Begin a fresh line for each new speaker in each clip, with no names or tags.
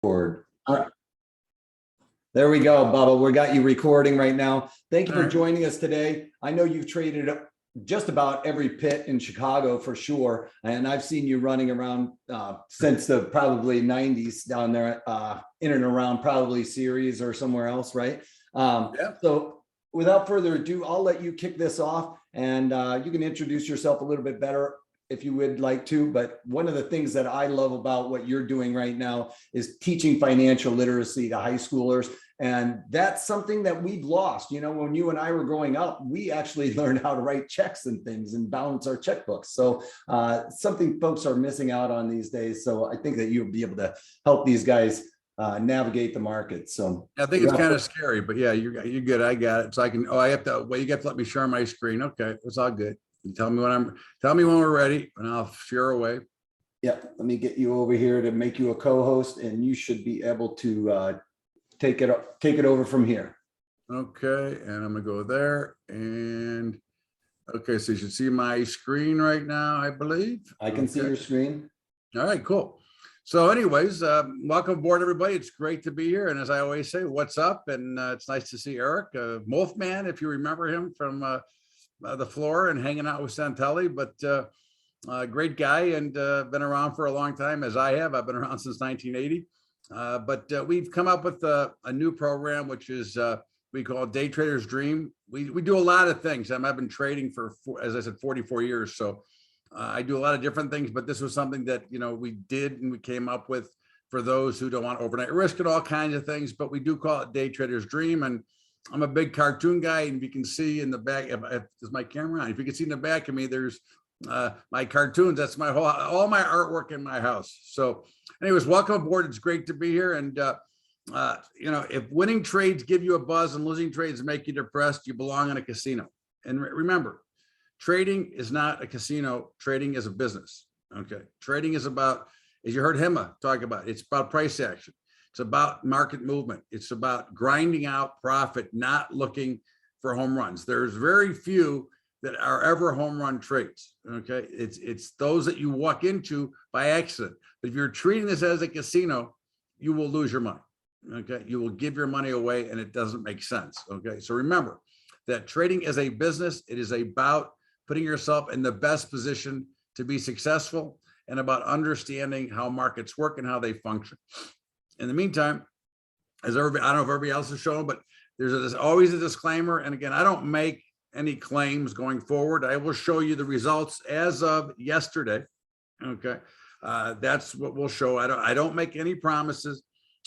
Forward. There we go, Bubba. We got you recording right now. Thank you for joining us today. I know you've traded just about every pit in Chicago for sure, and I've seen you running around since the probably 90s down there, in and around probably Ceres or somewhere else, right?
Yeah.
So without further ado, I'll let you kick this off, and you can introduce yourself a little bit better if you would like to. But one of the things that I love about what you're doing right now is teaching financial literacy to high schoolers. And that's something that we've lost. You know, when you and I were growing up, we actually learned how to write checks and things and balance our checkbooks. So something folks are missing out on these days. So I think that you'll be able to help these guys navigate the market. So
I think it's kind of scary, but yeah, you're good. I got it. So I can, I have to, well, you got to let me share my screen. Okay. It's all good. You tell me when we're ready and I'll share away.
Yeah. Let me get you over here to make you a co-host, and you should be able to take it over from here.
Okay. And I'm going to go there, and okay. So you should see my screen right now, I believe.
I can see your screen.
All right, cool. So anyways, welcome aboard, everybody. It's great to be here. And as I always say, what's up? And it's nice to see Eric, Wolfman, if you remember him from the floor and hanging out with Santelli, but great guy, and been around for a long time, as I have. I've been around since 1980. But we've come up with a new program, which is we call Day Trader's Dream. We do a lot of things. I've been trading for, as I said, 44 years. So I do a lot of different things, but this was something that, you know, we did and we came up with for those who don't want overnight risk and all kinds of things, but we do call it Day Trader's Dream. And I'm a big cartoon guy, and you can see in the back, is my camera on? If you can see in the back of me, there's my cartoons. That's my all my artwork in my house. So anyways, welcome aboard. It's great to be here. And you know, if winning trades give you a buzz and losing trades make you depressed, you belong in a casino. And remember, trading is not a casino. Trading is a business. Okay. Trading is about, as you heard Hima talk about, it's about price action. It's about market movement. It's about grinding out profit, not looking for home runs. There's very few that are ever home run trades. Okay. It's those that you walk into by accident. But if you're treating this as a casino, you will lose your money. Okay. You will give your money away, and it doesn't make sense. Okay. So remember that trading is a business. It is about putting yourself in the best position to be successful, and about understanding how markets work and how they function. In the meantime, as everybody, I don't know if everybody else is showing, but there's always a disclaimer. And again, I don't make any claims going forward. I will show you the results as of yesterday. Okay. That's what we'll show. I don't make any promises.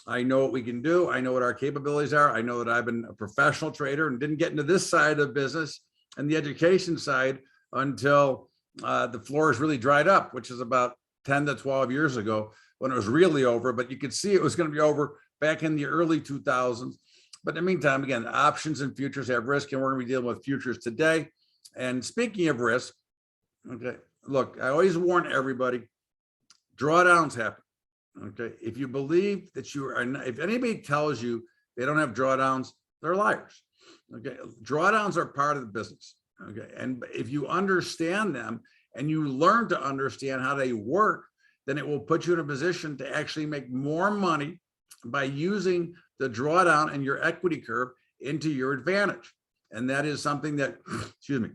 I know what we can do. I know what our capabilities are. I know that I've been a professional trader and didn't get into this side of business and the education side until the floors really dried up, which is about 10 to 12 years ago, when it was really over. But you could see it was going to be over back in the early 2000s. But in the meantime, again, options and futures have risk, and we're going to be dealing with futures today. And speaking of risk, okay, look, I always warn everybody, drawdowns happen. Okay, if you believe that you are not, if anybody tells you they don't have drawdowns, they're liars. Okay, drawdowns are part of the business. Okay, and if you understand them and you learn to understand how they work, then it will put you in a position to actually make more money by using the drawdown and your equity curve into your advantage. And that is something that, excuse me,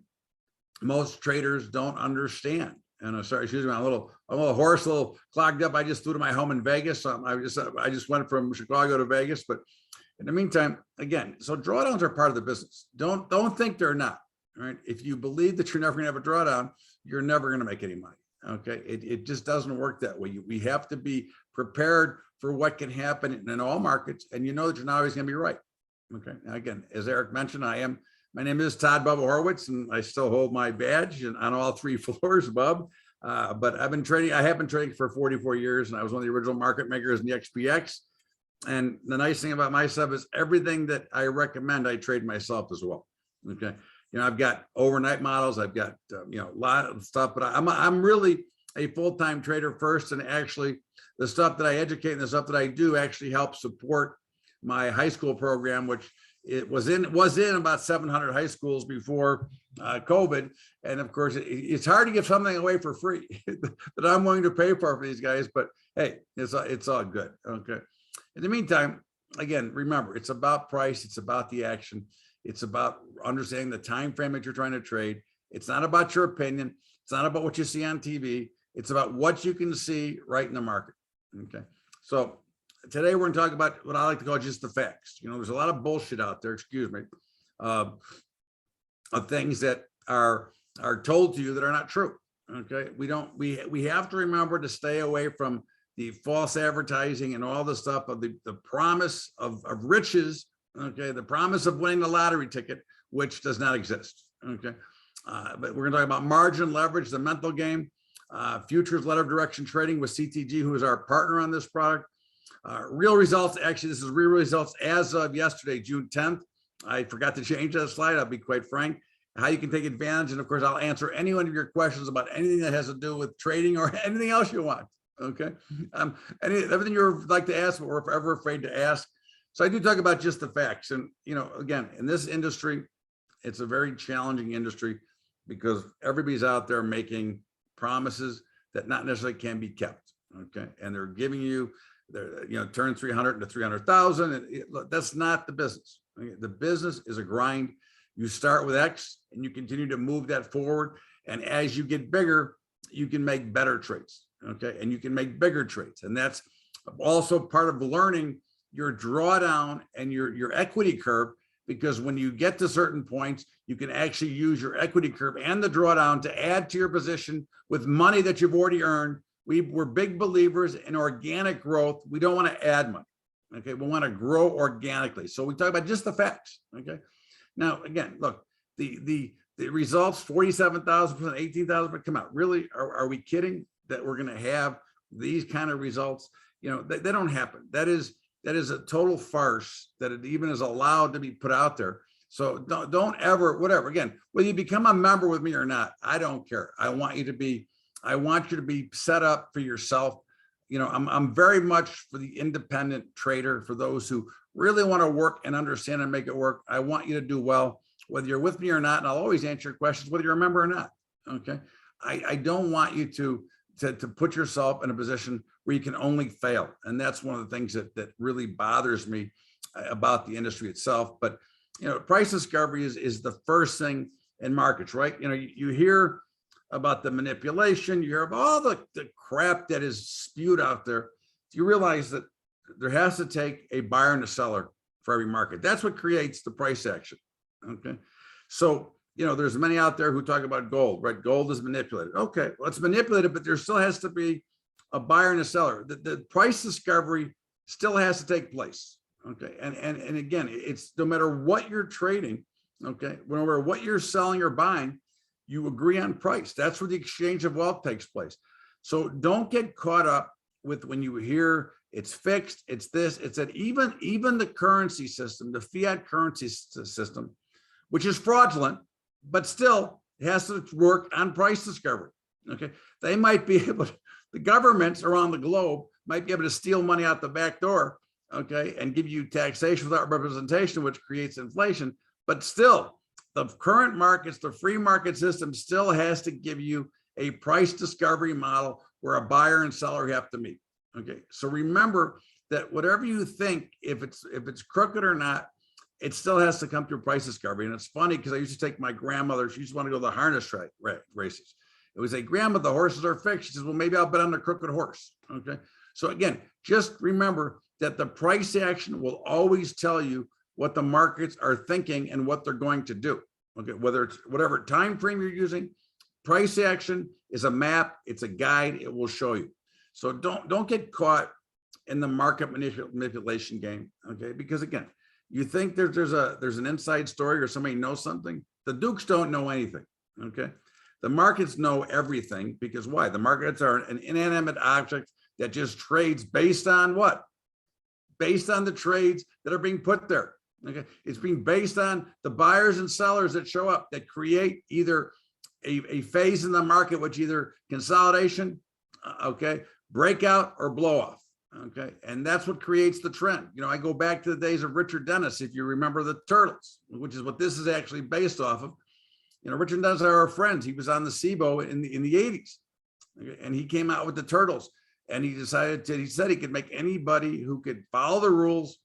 most traders don't understand. And I'm sorry, excuse me, I'm a little hoarse, a little clogged up. I just flew to my home in Vegas. So I just went from Chicago to Vegas. But in the meantime, again, so drawdowns are part of the business. Don't think they're not. Right? If you believe that you're never going to have a drawdown, you're never going to make any money. Okay, it just doesn't work that way. We have to be prepared for what can happen in all markets, and you know that you're not always going to be right. Okay, now again, as Eric mentioned, my name is Todd Bubba Horowitz, and I still hold my badge on all three floors, Bub. But I have been trading for 44 years, and I was one of the original market makers in the XPX. And the nice thing about my stuff is everything that I recommend, I trade myself as well. Okay. You know, I've got overnight models. I've got, you know, a lot of stuff, but I'm really a full-time trader first. And actually the stuff that I educate and the stuff that I do actually helps support my high school program, which it was in about 700 high schools before COVID. And of course, it's hard to give something away for free that I'm willing to pay for these guys, but hey, it's all good. Okay. In the meantime, again, remember, it's about price. It's about the action. It's about understanding the time frame that you're trying to trade. It's not about your opinion. It's not about what you see on TV. It's about what you can see right in the market. Okay. So today we're going to talk about what I like to call just the facts. You know, there's a lot of bullshit out there, excuse me, of things that are told to you that are not true. Okay. We have to remember to stay away from the false advertising and all the stuff of the promise of riches. Okay. The promise of winning the lottery ticket, which does not exist. Okay. But we're going to talk about margin leverage, the mental game, futures letter of direction trading with CTG, who is our partner on this product. Real results. Actually, this is real results as of yesterday, June 10th. I forgot to change that slide. I'll be quite frank. How you can take advantage. And of course, I'll answer any one of your questions about anything that has to do with trading or anything else you want. Okay. Everything you're like to ask, but we're forever afraid to ask. So I do talk about just the facts. And, you know, again, in this industry, it's a very challenging industry because everybody's out there making promises that not necessarily can be kept. Okay. And they're giving you, turn 300 into 300,000. And that's not the business. Okay? The business is a grind. You start with X and you continue to move that forward. And as you get bigger, you can make better trades. Okay. And you can make bigger trades. And that's also part of learning your drawdown and your equity curve, because when you get to certain points, you can actually use your equity curve and the drawdown to add to your position with money that you've already earned. We're big believers in organic growth. We don't want to add money. Okay. We want to grow organically. So we talk about just the facts. Okay. Now, again, look, the results, 47,000%, 18,000, but come out. Really, are we kidding that we're going to have these kind of results? You know, they don't happen. That is a total farce that it even is allowed to be put out there. So don't ever, whatever, again, whether you become a member with me or not, I don't care. I want you to be set up for yourself. You know, I'm very much for the independent trader, for those who really want to work and understand and make it work. I want you to do well, whether you're with me or not. And I'll always answer your questions, whether you're a member or not. Okay. I don't want you to put yourself in a position where you can only fail. And that's one of the things that really bothers me about the industry itself. But, you know, price discovery is the first thing in markets, right? You know, you hear about the manipulation, you hear of all the crap that is spewed out there. You realize that there has to take a buyer and a seller for every market. That's what creates the price action. Okay. So, you know, there's many out there who talk about gold, right? Gold is manipulated. Okay, well, it's manipulated, but there still has to be a buyer and a seller. The price discovery still has to take place. Okay. And again, it's no matter what you're trading, okay, no matter what you're selling or buying, you agree on price. That's where the exchange of wealth takes place. So don't get caught up with when you hear it's fixed, it's this, it's that. Even the currency system, the fiat currency system, which is fraudulent, but still it has to work on price discovery. Okay. They might be able to, the governments around the globe might be able to steal money out the back door, okay, and give you taxation without representation, which creates inflation. But still, the current markets, the free market system still has to give you a price discovery model where a buyer and seller have to meet. Okay, so remember that whatever you think, if it's crooked or not, it still has to come through price discovery. And it's funny because I used to take my grandmother, she used to want to go to the harness races. It was a grandma, the horses are fixed. She says, well, maybe I'll bet on the crooked horse. Okay. So again, just remember that the price action will always tell you what the markets are thinking and what they're going to do. Okay. Whether it's whatever time frame you're using, price action is a map. It's a guide. It will show you. So don't get caught in the market manipulation game. Okay. Because again, you think there's an inside story or somebody knows something. The Dukes don't know anything. Okay. The markets know everything because why? The markets are an inanimate object that just trades based on what? Based on the trades that are being put there. Okay. It's being based on the buyers and sellers that show up that create either a phase in the market, which either consolidation, okay, breakout or blow off. Okay. And that's what creates the trend. You know, I go back to the days of Richard Dennis, if you remember the turtles, which is what this is actually based off of. You know, Richard Dennis are our friends. He was on the SIBO in the 80s. Okay? And he came out with the turtles. And he said he could make anybody who could follow the rules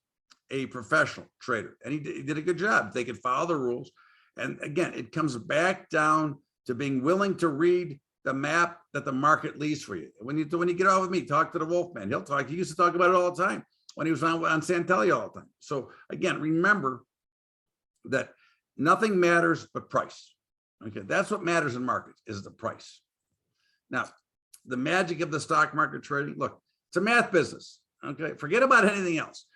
a professional trader. And he did a good job. They could follow the rules. And again, it comes back down to being willing to read the map that the market leaves for you. When you get off with me, talk to the Wolfman. He used to talk about it all the time when he was on Santelli all the time. So again, remember that nothing matters but price. Okay, that's what matters in markets, is the price. Now, the magic of the stock market trading, look, it's a math business. Okay, forget about anything else.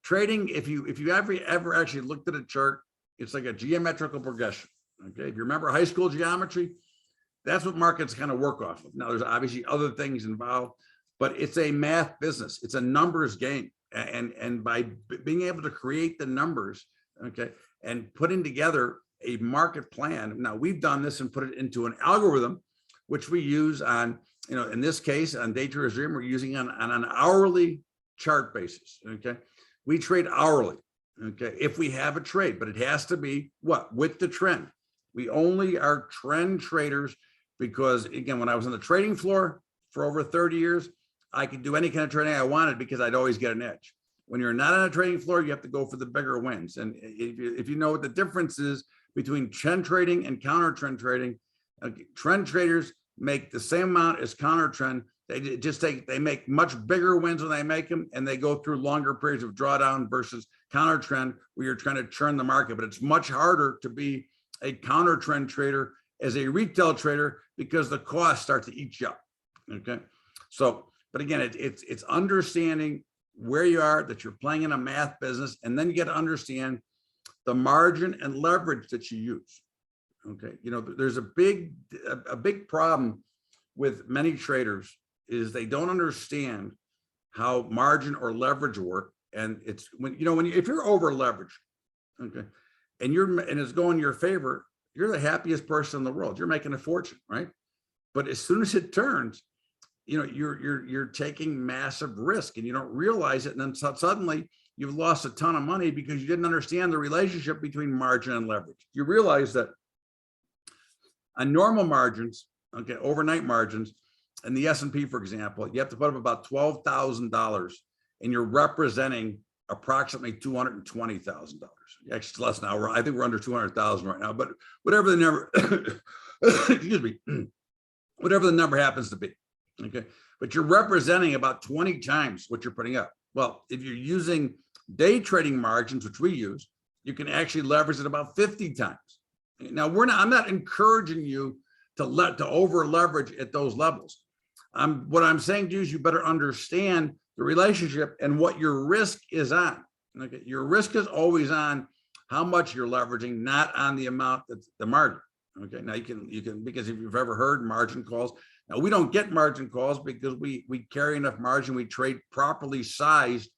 Trading, if you ever actually looked at a chart, it's like a geometrical progression. Okay, if you remember high school geometry, that's what markets kind of work off of. Now, there's obviously other things involved, but it's a math business. It's a numbers game. And by being able to create the numbers, okay, and putting together a market plan. Now, we've done this and put it into an algorithm, which we use on, in this case, on Day Trader's Dream, we're using on an hourly chart basis, okay? We trade hourly, okay, if we have a trade, but it has to be what? With the trend. We only are trend traders because, again, when I was on the trading floor for over 30 years, I could do any kind of trading I wanted because I'd always get an edge. When you're not on a trading floor, you have to go for the bigger wins. And if you know what the difference is between trend trading and counter trend trading, trend traders make the same amount as counter trend. They make much bigger wins when they make them, and they go through longer periods of drawdown versus counter trend where you're trying to churn the market. But it's much harder to be a counter trend trader as a retail trader because the costs start to eat you up. Okay, so but again, it's understanding where you are, that you're playing in a math business, and then you get to understand the margin and leverage that you use. Okay, there's a big problem with many traders is they don't understand how margin or leverage work. And it's if you're over leveraged, okay, and it's going your favor, you're the happiest person in the world. You're making a fortune, right? But as soon as it turns, you're taking massive risk and you don't realize it. And then suddenly you've lost a ton of money because you didn't understand the relationship between margin and leverage. You realize that on normal margins, okay, overnight margins, and the S&P, for example, you have to put up about $12,000 and you're representing approximately $220,000. Actually, it's less now. I think we're under 200,000 right now, but whatever the number, excuse me, whatever the number happens to be, okay? But you're representing about 20 times what you're putting up. Well, if you're using day trading margins, which we use, you can actually leverage it about 50 times. Now, I'm not encouraging you to over leverage at those levels. What I'm saying to you is you better understand the relationship and what your risk is on. Okay, your risk is always on how much you're leveraging, not on the amount that's the margin. Okay, now you can because if you've ever heard margin calls, now we don't get margin calls because we carry enough margin, we trade properly sized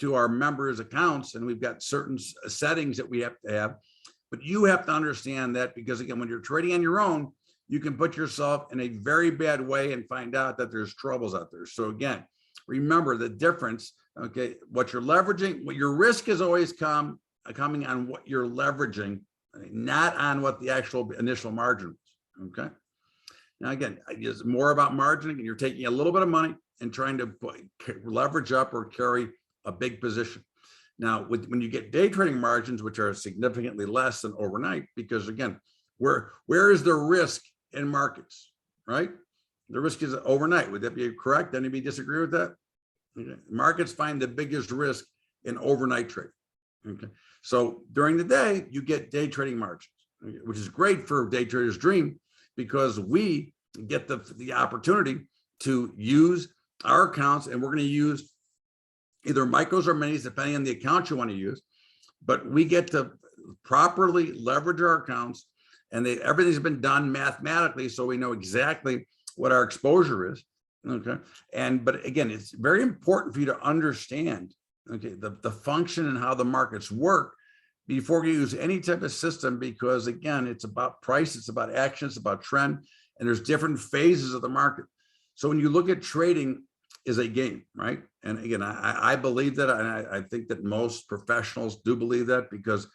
to our members' accounts, and we've got certain settings that we have to have. But you have to understand that because again, when you're trading on your own, you can put yourself in a very bad way and find out that there's troubles out there. So again, remember the difference, okay? What you're leveraging, what your risk is always coming on what you're leveraging, not on what the actual initial margin is, okay? Now again, it's more about margining, and you're taking a little bit of money and trying to leverage up or carry a big position. Now, when you get day trading margins, which are significantly less than overnight, because again, where is the risk in markets, right? The risk is overnight. Would that be correct? Anybody disagree with that? Okay. Markets find the biggest risk in overnight trading. Okay. So during the day, you get day trading margins, okay, which is great for Day Trader's Dream because we get the opportunity to use our accounts, and we're going to use either micros or minis, depending on the account you want to use. But we get to properly leverage our accounts, and everything's been done mathematically, so we know exactly what our exposure is. Okay, but again, it's very important for you to understand, okay, the function and how the markets work before you use any type of system, because again, it's about price, it's about action, it's about trend, and there's different phases of the market. So when you look at trading is a game, right? And again, I believe that, and I think that most professionals do believe that, because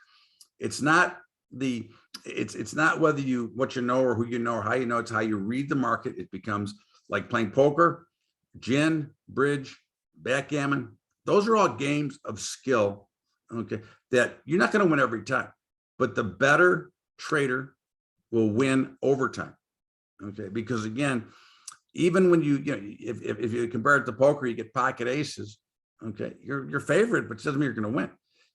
it's not it's not what you know or who you know or how you know, it's how you read the market. It becomes like playing poker gin, bridge, backgammon, those are all games of skill, okay, that you're not going to win every time, but the better trader will win over time, okay? Because again, even when you know, if you compare it to poker, you get pocket aces, okay? You're favorite, but it doesn't mean you're going to win.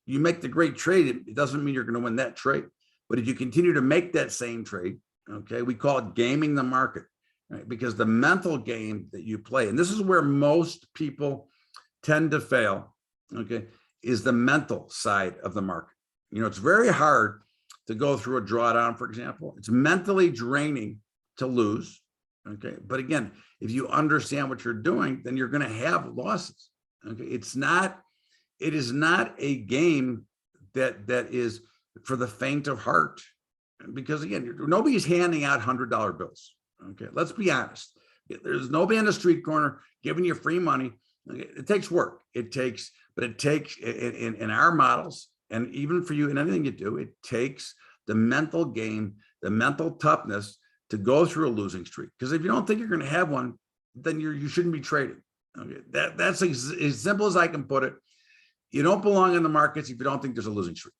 You make the great trade, it doesn't mean you're going to win that trade. But if you continue to make that same trade, okay, we call it gaming the market, right? Because the mental game that you play, and this is where most people tend to fail, okay, is the mental side of the market. You know, it's very hard to go through a drawdown, for example. It's mentally draining to lose, okay? But again, if you understand what you're doing, then you're going to have losses, okay? It is not a game that is for the faint of heart, because again, nobody's handing out $100 bills, okay? Let's be honest. There's nobody on the street corner giving you free money. Okay? It takes work. But it takes in our models, and even for you in anything you do, it takes the mental game, the mental toughness to go through a losing streak. Because if you don't think you're going to have one, then you shouldn't be trading. Okay, that's as simple as I can put it. You don't belong in the markets if you don't think there's a losing streak.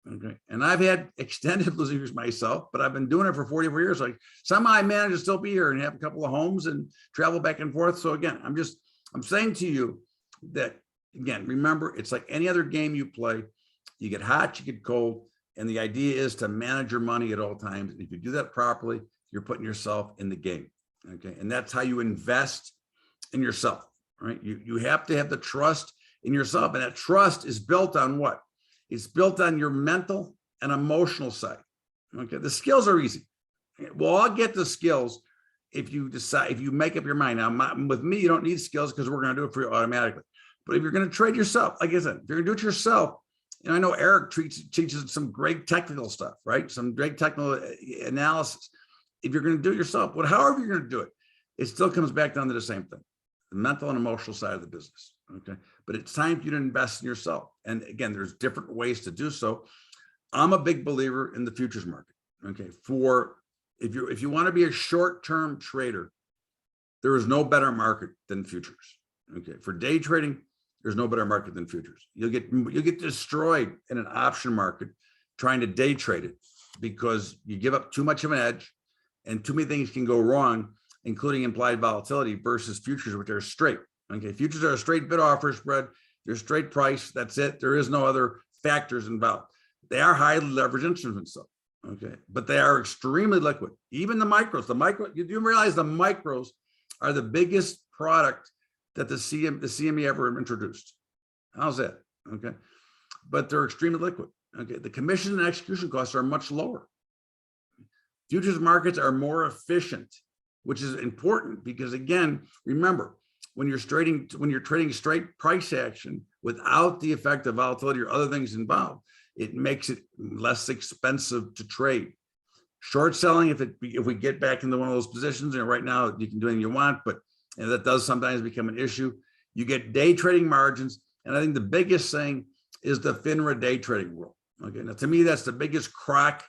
Okay, and I've had extended losing streaks myself, but I've been doing it for 44 years. Like somehow I managed to still be here and have a couple of homes and travel back and forth. So again, I'm saying to you that, again, remember, it's like any other game you play. You get hot, you get cold, and the idea is to manage your money at all times. And if you do that properly, you're putting yourself in the game, okay? And that's how you invest in yourself, right? You have to have the trust in yourself, and that trust is built on what? It's built on your mental and emotional side, okay? The skills are easy. We'll all get the skills if you decide, if you make up your mind. Now, with me, you don't need skills because we're going to do it for you automatically. But if you're going to trade yourself, like I said, if you're going to do it yourself, and I know Eric teaches some great technical stuff, right? Some great technical analysis. If you're going to do it yourself, however you're going to do it, it still comes back down to the same thing, the mental and emotional side of the business, okay? But it's time for you to invest in yourself. And again, there's different ways to do so. I'm a big believer in the futures market, okay? If you want to be a short-term trader, there is no better market than futures, okay? For day trading, there's no better market than futures. You'll get destroyed in an option market trying to day trade it because you give up too much of an edge and too many things can go wrong, including implied volatility versus futures, which are straight. Okay, futures are a straight bid offer spread. They're straight price. That's it. There is no other factors involved. They are highly leveraged instruments, though. Okay, but they are extremely liquid. Even the micros, you do realize the micros are the biggest product that the CME ever introduced. How's that? Okay, but they're extremely liquid. Okay, the commission and execution costs are much lower. Futures markets are more efficient, which is important because, again, remember, when you're trading straight price action without the effect of volatility or other things involved, it makes it less expensive to trade. Short selling, if we get back into one of those positions, and right now you can do anything you want, but that does sometimes become an issue. You get day trading margins, and I think the biggest thing is the FINRA day trading rule. Okay, now to me, that's the biggest crack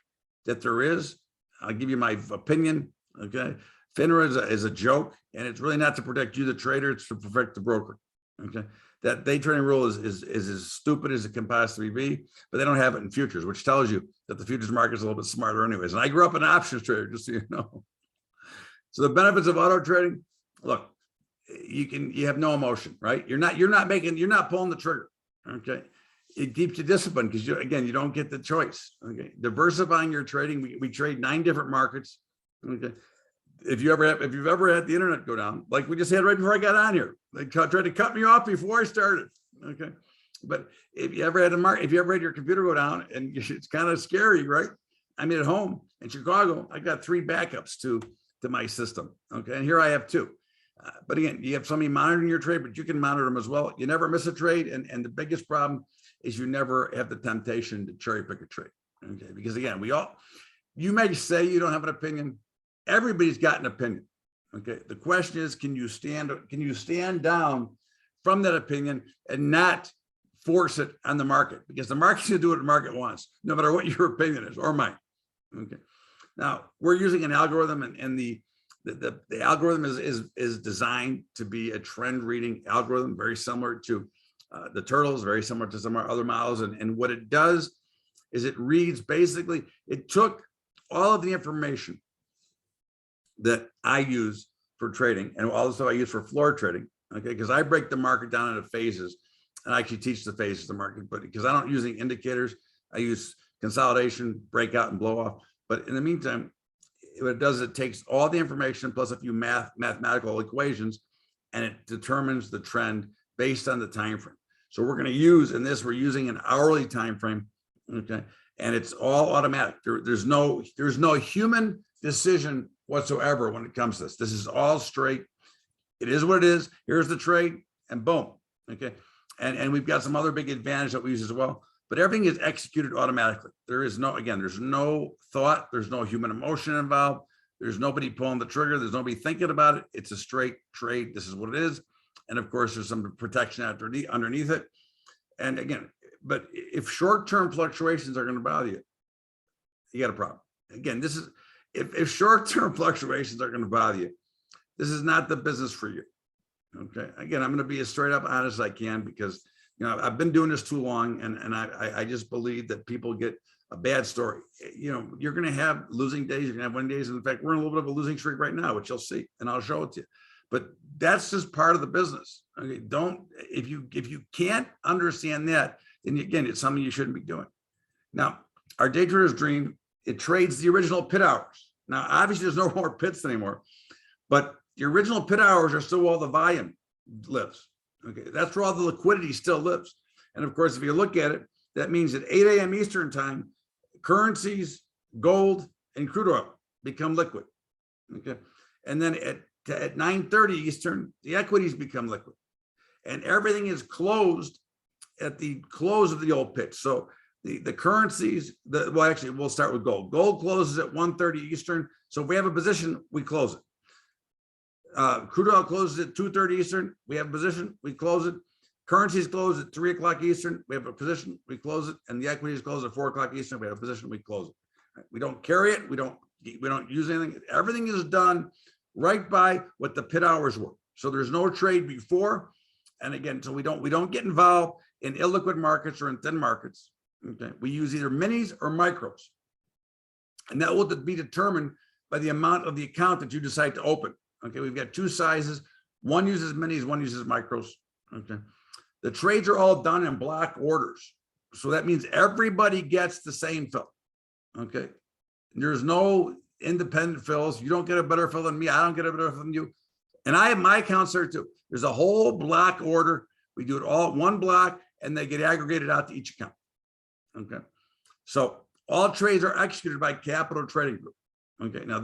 that there is. I'll give you my opinion. Okay, FINRA is a joke, and it's really not to protect you, the trader; it's to protect the broker. Okay, that day trading rule is as stupid as it can possibly be, but they don't have it in futures, which tells you that the futures market is a little bit smarter, anyways. And I grew up an options trader, just so you know. So the benefits of auto trading: look, you have no emotion, right? You're not pulling the trigger. Okay, it keeps you disciplined because you don't get the choice. Okay, diversifying your trading. We trade 9 different markets. Okay, if you've ever had the internet go down, like we just had right before I got on here, they tried to cut me off before I started. Okay, but if you ever had your computer go down, and it's kind of scary, right? I mean, at home in Chicago, I got 3 backups to my system. Okay, and here I have 2. But again, you have somebody monitoring your trade, but you can monitor them as well. You never miss a trade. And the biggest problem is you never have the temptation to cherry pick a trade. Okay. Because again, you may say you don't have an opinion. Everybody's got an opinion. Okay. The question is, can you stand down from that opinion and not force it on the market? Because the market's going to do what the market wants, no matter what your opinion is or mine. Okay. Now we're using an algorithm, and the the algorithm is designed to be a trend reading algorithm, very similar to the turtles, very similar to some of our other models. And what it does is it reads, basically, it took all of the information that I use for trading and also I use for floor trading, okay? Because I break the market down into phases and I actually teach the phases of the market, but because I don't use any indicators, I use consolidation, breakout, and blow off. But in the meantime, what it does, it takes all the information plus a few mathematical equations, and it determines the trend based on the time frame. So we're going to use in this, we're using an hourly time frame, okay? And it's all automatic. There's no human decision whatsoever when it comes to this. This is all straight. It is what it is. Here's the trade, and boom, okay? And we've got some other big advantage that we use as well. But everything is executed automatically. There is no, again, there's no thought, there's no human emotion involved. There's nobody pulling the trigger. There's nobody thinking about it. It's a straight trade. This is what it is. And of course, there's some protection underneath it. And again, but if short-term fluctuations are going to bother you, you got a problem. Again, this is, if short-term fluctuations are going to bother you, this is not the business for you. Okay. Again, I'm going to be as straight up honest as I can, because I've been doing this too long, and I just believe that people get a bad story. You're going to have losing days, you're going to have winning days. And in fact, we're in a little bit of a losing streak right now, which you'll see, and I'll show it to you. But that's just part of the business. Okay, if you can't understand that, then again, it's something you shouldn't be doing. Now, our day trader's dream, it trades the original pit hours. Now, obviously, there's no more pits anymore, but the original pit hours are still where all the volume lives. Okay, that's where all the liquidity still lives. And of course, if you look at it, that means at 8 a.m. Eastern time, currencies, gold, and crude oil become liquid. Okay, and then at 9:30 Eastern, the equities become liquid, and everything is closed at the close of the old pitch. So the currencies, well, actually, we'll start with gold. Gold closes at 1:30 Eastern. So if we have a position, we close it. Crude oil closes at 2:30 Eastern. We have a position, we close it. Currencies close at 3 o'clock Eastern. We have a position, we close it. And the equities close at 4 o'clock Eastern. We have a position, we close it. Right? We don't carry it. We don't use anything. Everything is done right by what the pit hours were. So there's no trade before. And again, so we don't get involved in illiquid markets or in thin markets. Okay, we use either minis or micros, and that will be determined by the amount of the account that you decide to open. Okay, we've got two sizes. One uses minis, one uses micros. Okay, the trades are all done in block orders, so that means everybody gets the same fill. Okay, there's no independent fills. You don't get a better fill than me. I don't get a better fill than you. And I have my accounts there too. There's a whole block order. We do it all one block, and they get aggregated out to each account. Okay, so all trades are executed by Capital Trading Group. Okay, now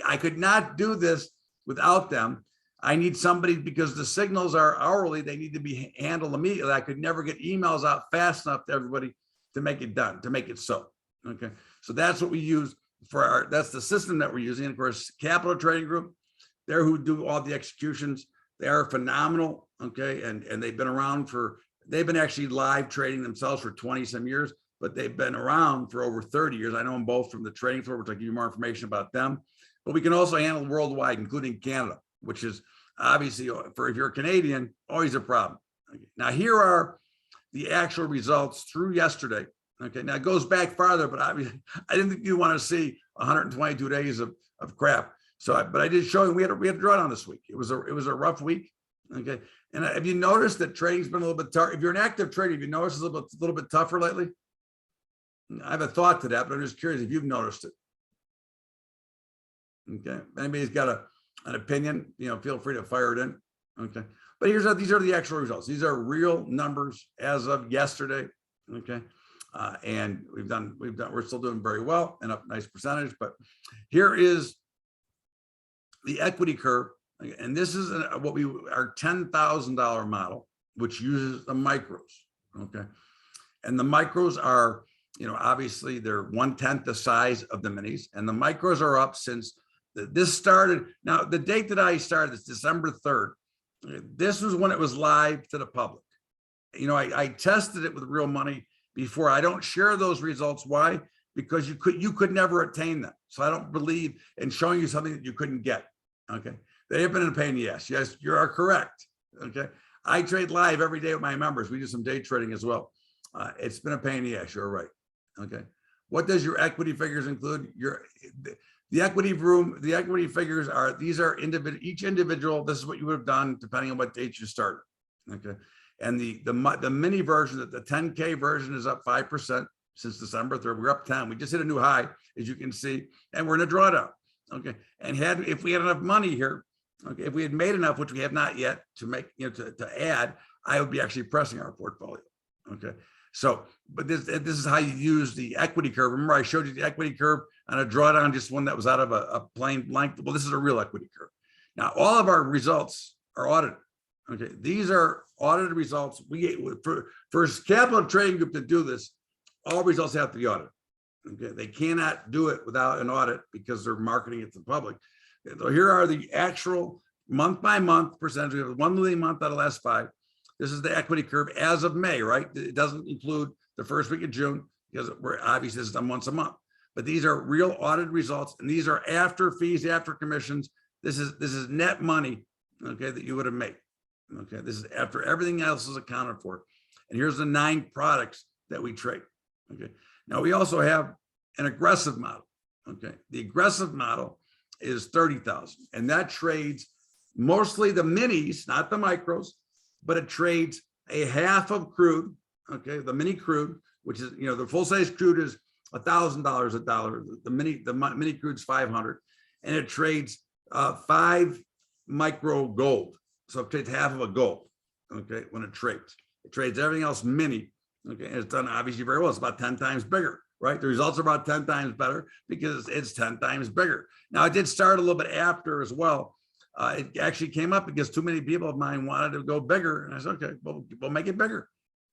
I could not do this without them. I need somebody, because the signals are hourly. They need to be handled immediately. I could never get emails out fast enough to everybody to make it done, to make it so. Okay, so that's what we use for that's the system that we're using. And of course, Capital Trading Group, they're who do all the executions. They are phenomenal. Okay, and they've been around they've been actually live trading themselves for 20 some years, but they've been around for over 30 years. I know them both from the trading floor, which I'll give you more information about them. But we can also handle worldwide, including Canada, which is obviously, if you're a Canadian, always a problem. Okay. Now, here are the actual results through yesterday. Okay, now it goes back farther, but obviously, I didn't think you want to see 122 days of crap. So, but I did show you we had a drawdown this week. It was a rough week. Okay, and have you noticed that trading's been a little bit tough? If you're an active trader, have you noticed it's a little bit tougher lately? I have a thought to that, but I'm just curious if you've noticed it. Okay, if anybody's got an opinion, feel free to fire it in. Okay, but these are the actual results. These are real numbers as of yesterday. Okay, and we're still doing very well and up nice percentage. But here is the equity curve. And this is our $10,000 model, which uses the micros. Okay, and the micros are, obviously they're 1/10 the size of the minis, and the micros are up since this started. Now, the date that I started is December 3rd. This was when it was live to the public. I tested it with real money before. I don't share those results. Why? because you could never attain them. So I don't believe in showing you something that you couldn't get. Okay. They have been a pain in the ass. Yes, you are correct. Okay. I trade live every day with my members. We do some day trading as well. It's been a pain in the ass. You're right. Okay. What does your equity figures include? The equity room, the equity figures are, these are individual, each individual. This is what you would have done depending on what date you started. Okay. And the mini version, the 10K version is up 5% since December 3rd. We're up 10. We just hit a new high, as you can see, and we're in a drawdown. Okay. And if we had enough money here, okay, if we had made enough, which we have not yet, to make, to add, I would be actually pressing our portfolio. Okay. So, but this is how you use the equity curve. Remember, I showed you the equity curve on a drawdown, just one that was out of a plain blank. Well, this is a real equity curve. Now, all of our results are audited. Okay, these are audited results. For Capital Trading Group to do this, all results have to be audited. Okay, they cannot do it without an audit because they're marketing it to the public. So here are the actual month by month percentage. We have 1 million month out of the last 5. This is the equity curve as of May, right? It doesn't include the first week of June because we're obviously this is done once a month. But these are real audited results, and these are after fees, after commissions. This is net money, okay, that you would have made. Okay, this is after everything else is accounted for. And here's the 9 products that we trade. Okay, now we also have an aggressive model. Okay, the aggressive model is 30,000, and that trades mostly the minis, not the micros, but it trades a half of crude. Okay, the mini crude, which is, the full size crude is $1,000 a dollar. The mini crude's 500, and it trades 5 micro gold. So it trades half of a gold. Okay, when it trades everything else mini. Okay, and it's done obviously very well. It's about 10 times bigger, right? The results are about 10 times better because it's 10 times bigger. Now it did start a little bit after as well. It actually came up because too many people of mine wanted to go bigger, and I said, okay, well, we'll make it bigger.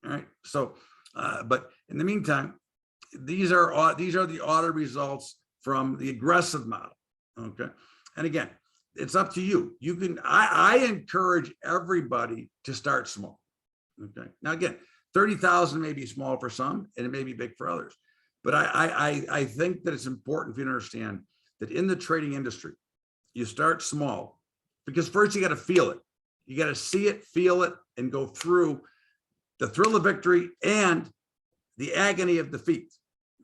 All right. So, but in the meantime, these are the audit results from the aggressive model. Okay, and again, it's up to you. You can. I encourage everybody to start small. Okay. Now again, 30,000 may be small for some, and it may be big for others. But I think that it's important for you to understand that in the trading industry, you start small. Because first you got to feel it. You got to see it, feel it, and go through the thrill of victory and the agony of defeat.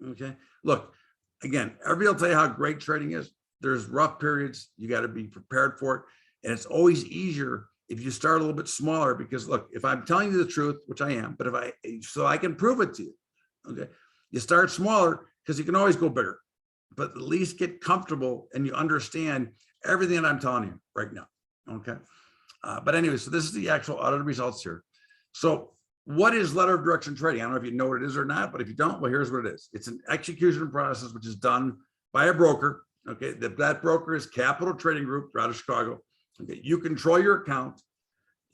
Okay. Look, again, everybody will tell you how great trading is. There's rough periods. You got to be prepared for it. And it's always easier if you start a little bit smaller, because look, if I'm telling you the truth, which I am, but so I can prove it to you. Okay. You start smaller because you can always go bigger, but at least get comfortable and you understand everything that I'm telling you right now. Okay. But anyway, so this is the actual audited results here. So what is letter of direction trading? I don't know if you know what it is or not, but if you don't, well, here's what it is. It's an execution process, which is done by a broker. Okay. That broker is Capital Trading Group out of Chicago. Okay. You control your account.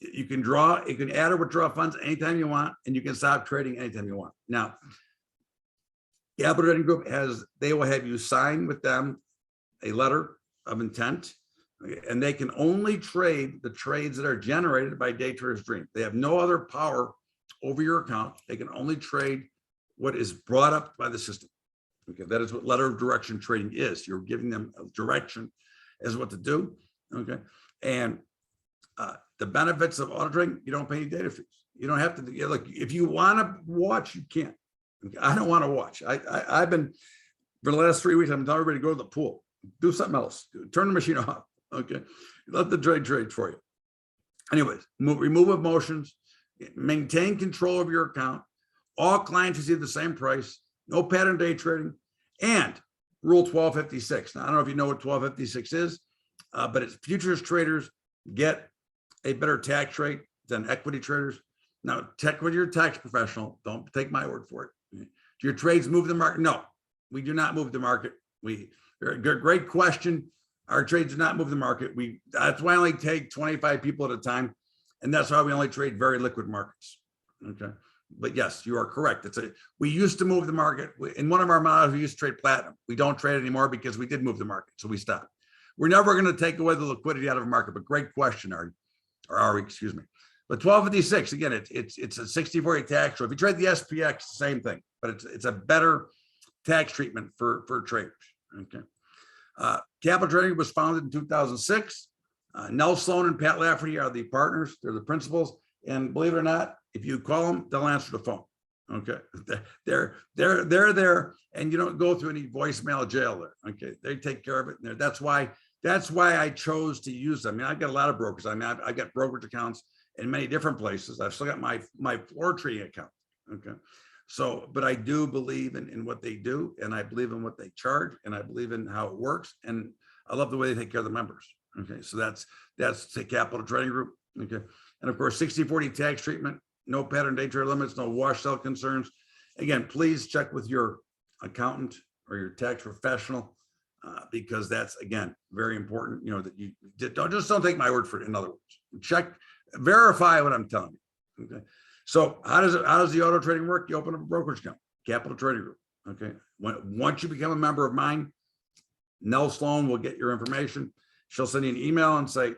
You can add or withdraw funds anytime you want, and you can stop trading anytime you want. Now, Capital Trading Group they will have you sign with them a letter of intent, and they can only trade the trades that are generated by Day Trader's Dream. They have no other power over your account. They can only trade what is brought up by the system. Okay, that is what letter of direction trading is. You're giving them a direction as what to do. Okay, and the benefits of auto trading, you don't pay any data fees. You don't have to. Look, if you want to watch, you can't. Okay? I don't want to watch. I've been for the last 3 weeks. I'm telling everybody to go to the pool. Do something else. Turn the machine off. Okay. Let the trade for you. Anyways, remove emotions, maintain control of your account. All clients receive the same price, no pattern day trading, and rule 1256. Now, I don't know if you know what 1256 is, but it's futures traders get a better tax rate than equity traders. Now, check with your tax professional. Don't take my word for it. Do your trades move the market? No, we do not move the market. Great question. Our trades do not move the market. That's why I only take 25 people at a time. And that's why we only trade very liquid markets. Okay. But yes, you are correct. We used to move the market. In one of our models, we used to trade platinum. We don't trade anymore because we did move the market. So we stopped. We're never going to take away the liquidity out of a market, but great question, Ari, excuse me. But 1256, again, it's a 64 tax. So if you trade the SPX, same thing, but it's a better tax treatment for traders. Okay. Capital Trading was founded in 2006. Nell Sloan and Pat Lafferty are the partners. They're the principals. And believe it or not, if you call them, they'll answer the phone. Okay. They're there, and you don't go through any voicemail jail there. Okay. They take care of it. And that's why I chose to use them. I mean, I've got a lot of brokers. I mean, I've got brokerage accounts in many different places. I've still got my floor trading account. Okay. So, but I do believe in what they do, and I believe in what they charge, and I believe in how it works. And I love the way they take care of the members. Okay. So that's the Capital Trading Group. Okay. And of course, 60/40 tax treatment, no pattern day trade limits, no wash sell concerns. Again, please check with your accountant or your tax professional, because that's, again, very important. You know, that you don't take my word for it. In other words, verify what I'm telling you. Okay. So how does the auto trading work? You open up a brokerage account, Capital Trading Group. Okay. Once you become a member of mine, Nell Sloan will get your information. She'll send you an email and say,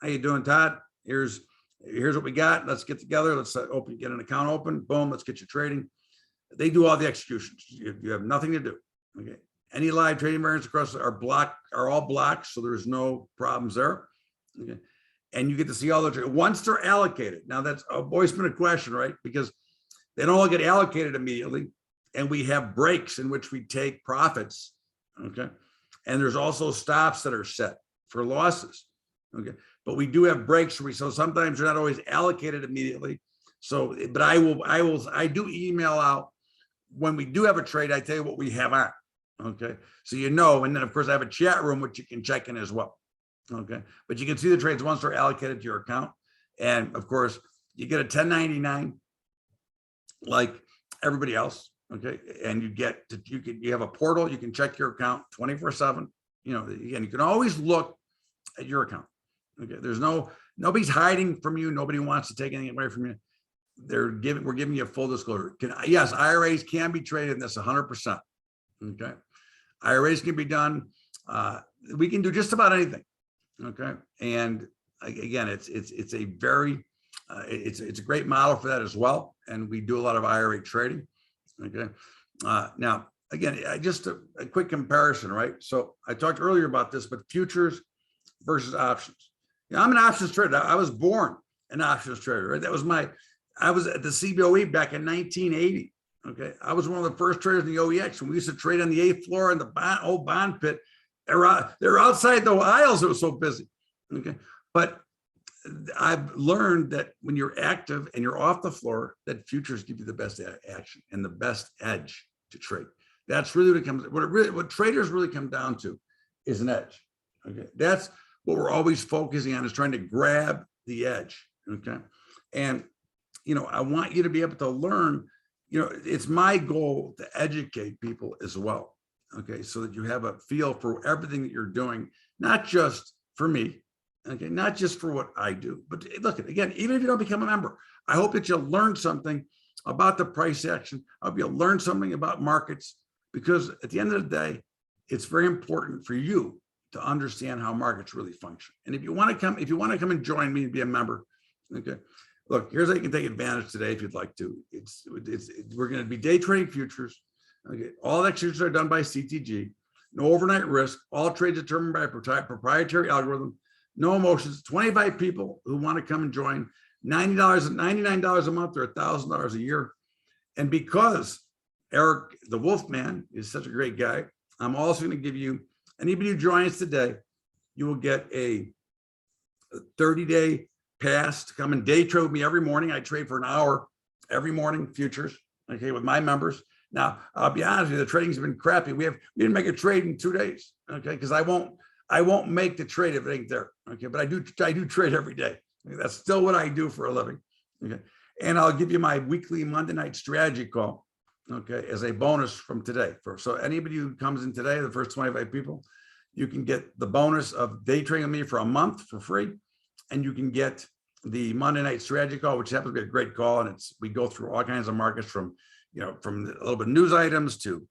"How you doing, Todd? Here's what we got. Let's get together. Let's get an account open. Boom. Let's get you trading." They do all the executions. You have nothing to do. Okay. Any live trading variants across are all blocked, so there's no problems there. Okay. And you get to see all the trades once they're allocated. Now that's always been a question, right? Because they don't all get allocated immediately, and we have breaks in which we take profits. Okay. And there's also stops that are set for losses. Okay. But we do have breaks where so sometimes they're not always allocated immediately. So, but I do email out when we do have a trade. I tell you what we have on. Okay. So, you know, and then of course I have a chat room, which you can check in as well. Okay. But you can see the trades once they're allocated to your account. And of course you get a 1099 like everybody else. Okay. And you have a portal, you can check your account 24/7. You know, again, you can always look at your account. Okay. Nobody's hiding from you. Nobody wants to take anything away from you. We're giving you a full disclosure. Yes, IRAs can be traded in this 100%. Okay. IRAs can be done. We can do just about anything. Okay. And again, it's a great model for that as well. And we do a lot of IRA trading. Okay. Now, again, just a quick comparison, right? So I talked earlier about this, but futures versus options. You know, I'm an options trader. I was born an options trader, right? I was at the CBOE back in 1980. Okay. I was one of the first traders in the OEX when we used to trade on the 8th floor in the old bond pit. They're outside the aisles. It was so busy. Okay. But I've learned that when you're active and you're off the floor, that futures give you the best action and the best edge to trade. That's really what traders really come down to is an edge. Okay. That's what we're always focusing on, is trying to grab the edge. Okay. And, you know, I want you to be able to learn, you know, it's my goal to educate people as well. Okay. So that you have a feel for everything that you're doing, not just for me. Okay. Not just for what I do, but look, again, even if you don't become a member, I hope that you'll learn something about the price action. I hope you'll learn something about markets, because at the end of the day, it's very important for you to understand how markets really function. And if you want to come and join me and be a member, okay, look, here's how you can take advantage today if you'd like to. We're going to be day trading futures. Okay, all executions are done by CTG. No overnight risk. All trades determined by a proprietary algorithm. No emotions. 25 people who want to come and join. $90 and $99 a month or $1,000 a year. And because Eric, the Wolfman, is such a great guy, I'm also going to give you, anybody who joins today, you will get a 30-day pass to come and day trade with me every morning. I trade for an hour every morning, futures, okay, with my members. Now, I'll be honest with you, the trading's been crappy. We didn't make a trade in 2 days, okay, because I won't make the trade if it ain't there, okay, but I do trade every day. Okay? That's still what I do for a living, okay, and I'll give you my weekly Monday night strategy call, okay, as a bonus from today. So anybody who comes in today, the first 25 people, you can get the bonus of day trading with me for a month for free. And you can get the Monday night strategy call, which happens to be a great call. And we go through all kinds of markets from a little bit of news items to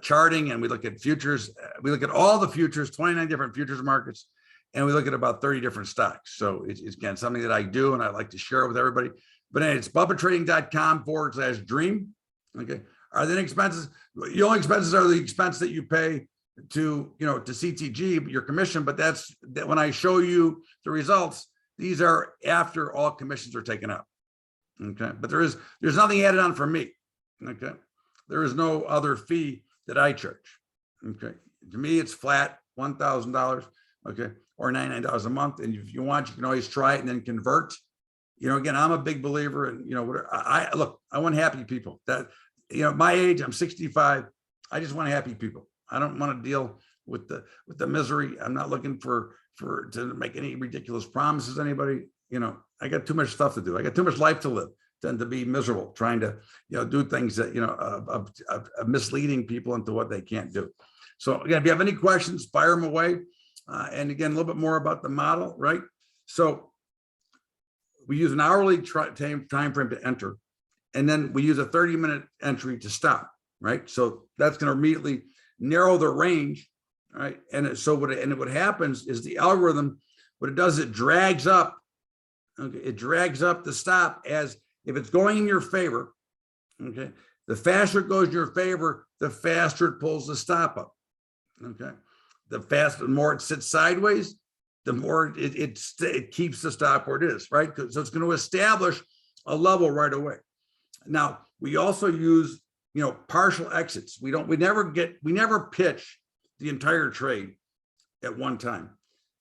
charting. And we look at futures. We look at all the futures, 29 different futures markets. And we look at about 30 different stocks. So it's again, something that I do, and I like to share it with everybody. But anyway, it's bubbatrading.com/dream. Okay. Are the expenses? The only expenses are the expense that you pay to, to CTG, your commission. But that's that when I show you the results, these are after all commissions are taken out. Okay, but there's nothing added on for me. Okay, there is no other fee that I charge. Okay, to me it's flat $1,000. Okay, or $99 a month. And if you want, you can always try it and then convert. Again, I'm a big believer in, I want happy people. That, my age, I'm 65. I just want happy people. I don't want to deal with the misery. I'm not looking to make any ridiculous promises to anybody. I got too much stuff to do. I got too much life to live than to be miserable trying to, do things that, of misleading people into what they can't do. So again, if you have any questions, fire them away. And again, a little bit more about the model, right? So we use an hourly time frame to enter, and then we use a 30-minute entry to stop, right? So that's going to immediately narrow the range, right? And what happens is the algorithm, what it does, it drags up. Okay, it drags up the stop as if it's going in your favor. Okay, the faster it goes in your favor, the faster it pulls the stop up. Okay, the more it sits sideways, the more it keeps the stop where it is, right? So it's going to establish a level right away. Now we also use, partial exits. We never pitch the entire trade at one time.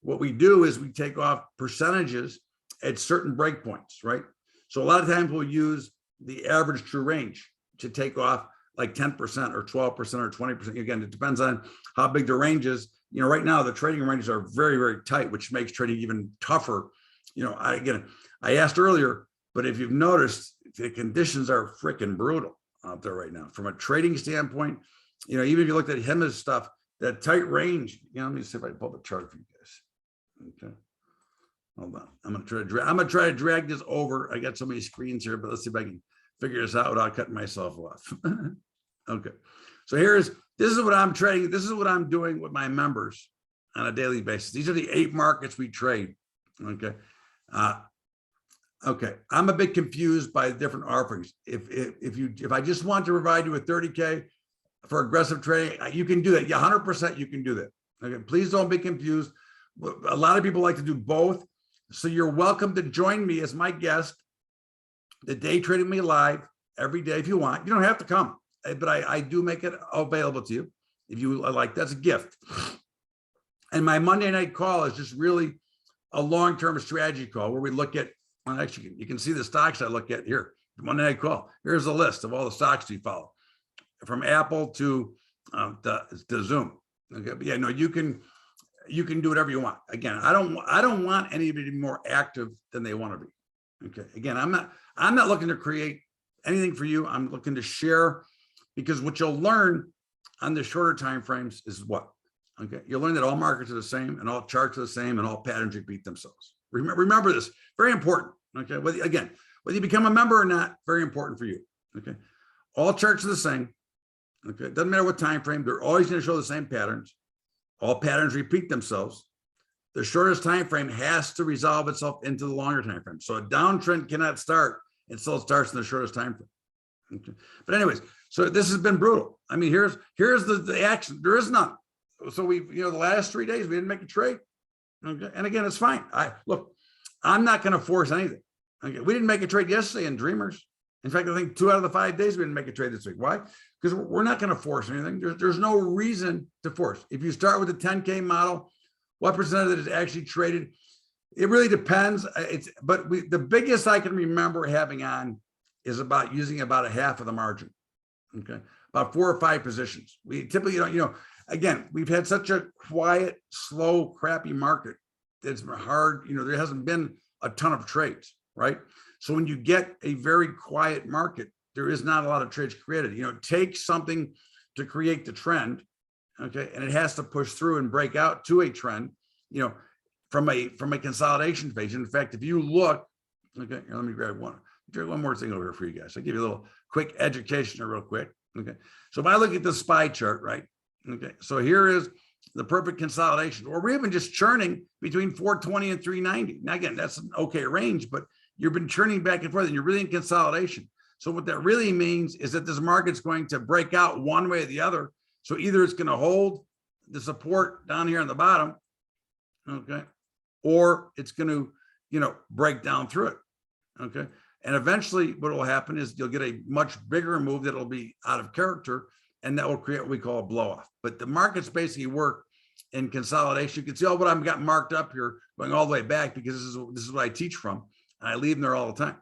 What we do is we take off percentages at certain breakpoints, right? So a lot of times we'll use the average true range to take off like 10% or 12% or 20%. Again, it depends on how big the range is. Right now the trading ranges are very, very tight, which makes trading even tougher. I asked earlier, but if you've noticed, the conditions are freaking brutal out there right now from a trading standpoint. Even if you looked at Hima's stuff, that tight range, let me see if I can pull the chart for you guys. Okay. Hold on. I'm gonna try to drag this over. I got so many screens here, but let's see if I can figure this out without cutting myself off. Okay. So this is what I'm trading. This is what I'm doing with my members on a daily basis. These are the 8 markets we trade. Okay. Okay. I'm a bit confused by the different offerings. If I just want to provide you with 30K for aggressive trading, you can do that. Yeah, 100% you can do that. Okay. Please don't be confused. A lot of people like to do both. So you're welcome to join me as my guest the day trading me live every day if you want. You don't have to come, but I do make it available to you if you like. That's a gift. And my Monday night call is just really a long-term strategy call where we look at, well, actually, you can see the stocks I look at here. Monday night call. Here's a list of all the stocks we follow, from Apple to Zoom. Okay, but yeah, no, you can do whatever you want. Again, I don't want anybody to be more active than they want to be. Okay. Again, I'm not looking to create anything for you. I'm looking to share, because what you'll learn on the shorter time frames is what? Okay. You'll learn that all markets are the same and all charts are the same and all patterns repeat themselves. Remember this, very important. Okay. Whether you become a member or not, very important for you. Okay. All charts are the same. Okay. Doesn't matter what time frame, they're always going to show the same patterns. All patterns repeat themselves. The shortest time frame has to resolve itself into the longer time frame. So a downtrend cannot start until it starts in the shortest time frame. Okay. But anyways, so this has been brutal. I mean, here's the action. There is none. So the last 3 days we didn't make a trade. Okay. And again, it's fine. I'm not going to force anything. Okay. We didn't make a trade yesterday in Dreamers. In fact, I think 2 out of the 5 days we didn't make a trade this week. Why? Because we're not going to force anything. There's no reason to force. If you start with the 10K model, what percent of it is actually traded? It really depends. The biggest I can remember having on is using about a half of the margin. Okay, about 4 or 5 positions. We typically don't. Again, we've had such a quiet, slow, crappy market. It's hard. There hasn't been a ton of trades, right? So when you get a very quiet market, there is not a lot of trades created. It takes something to create the trend, okay, and it has to push through and break out to a trend, from a consolidation phase. In fact, if you look, okay, here, let me grab one more thing over here for you guys. I'll give you a little quick education real quick. Okay, so if I look at the SPY chart, right? Okay, so here is the perfect consolidation, or we're even just churning between 420 and 390. Now again, that's an okay range, but you've been churning back and forth and you're really in consolidation. So what that really means is that this market's going to break out one way or the other. So either it's going to hold the support down here on the bottom, okay, or it's going to, break down through it, okay. And eventually what will happen is you'll get a much bigger move that'll be out of character, and that will create what we call a blow off. But the markets basically work in consolidation. You can see all what I've got marked up here going all the way back, because this is what I teach from, and I leave them there all the time.